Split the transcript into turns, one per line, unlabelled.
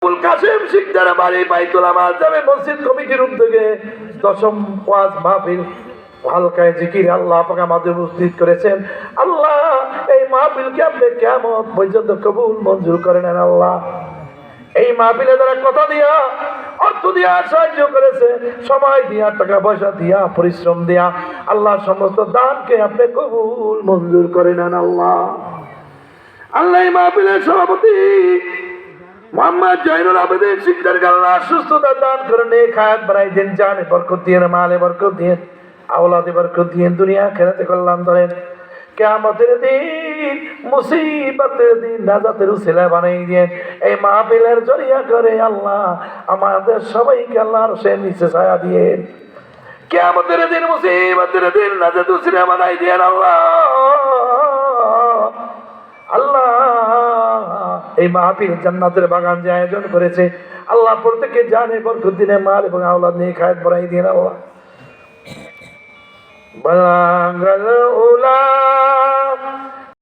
আবুল কাসেম শিকদার বাড়ি বাইতুল আমার জামে মসজিদ কমিটির উদ্যোগে 10ম ওয়াজ মাহফিল হালকায় জিকির আল্লাহ পাক আমাদের উপস্থিত করেছেন। আল্লাহ এই মাহফিলকে আপনি কিয়ামত পর্যন্ত কবুল মঞ্জুর করে নেন। আল্লাহ এই মাহফিলে যারা কথা দিয়া অর্থ দিয়া সাহায্য করেছে, সময় দিয়া, টাকা পয়সা দিয়া, পরিশ্রম দিয়া, আল্লাহ সমস্ত দানকে আপনি কবুল মঞ্জুর করে নেন। আল্লাহ আল্লাহ এই মাহফিলের সভাপতি মোহাম্মদ জয়নুল আবেদিন শিকদারকে আল্লাহ সুস্থতা দান করে, নেক হায়াত বাড়াই দেন, জানে বরকত দিয়েন, মালে বরকত দিয়েন, আওলাদে বরকত দিয়েন, দুনিয়া আখিরাতে কল্যাণ ধরেন। কিয়ামতের দিন, মুসিবতের দিন নাজাতের উসিলা বানাই দিয়েন। এই মাহফিলের জরিয়া করে আল্লাহ আমাদের সবাইকে আল্লাহর সে নিচে ছায়া দিয়েন। কিয়ামতের দিন, মুসিবতের দিন নাজাতের উসিলা বানাই দিয়েন। আল্লাহ আল্লাহ এই মাহফিল জান্নাতের বাগান যে আয়োজন করেছে, আল্লাহ প্রত্যেকে জানে বরকত দিনে, মাল এবং আওলাদ নিয়ে খায়াত বাড়াই দিন। আল্লাহ বাংলা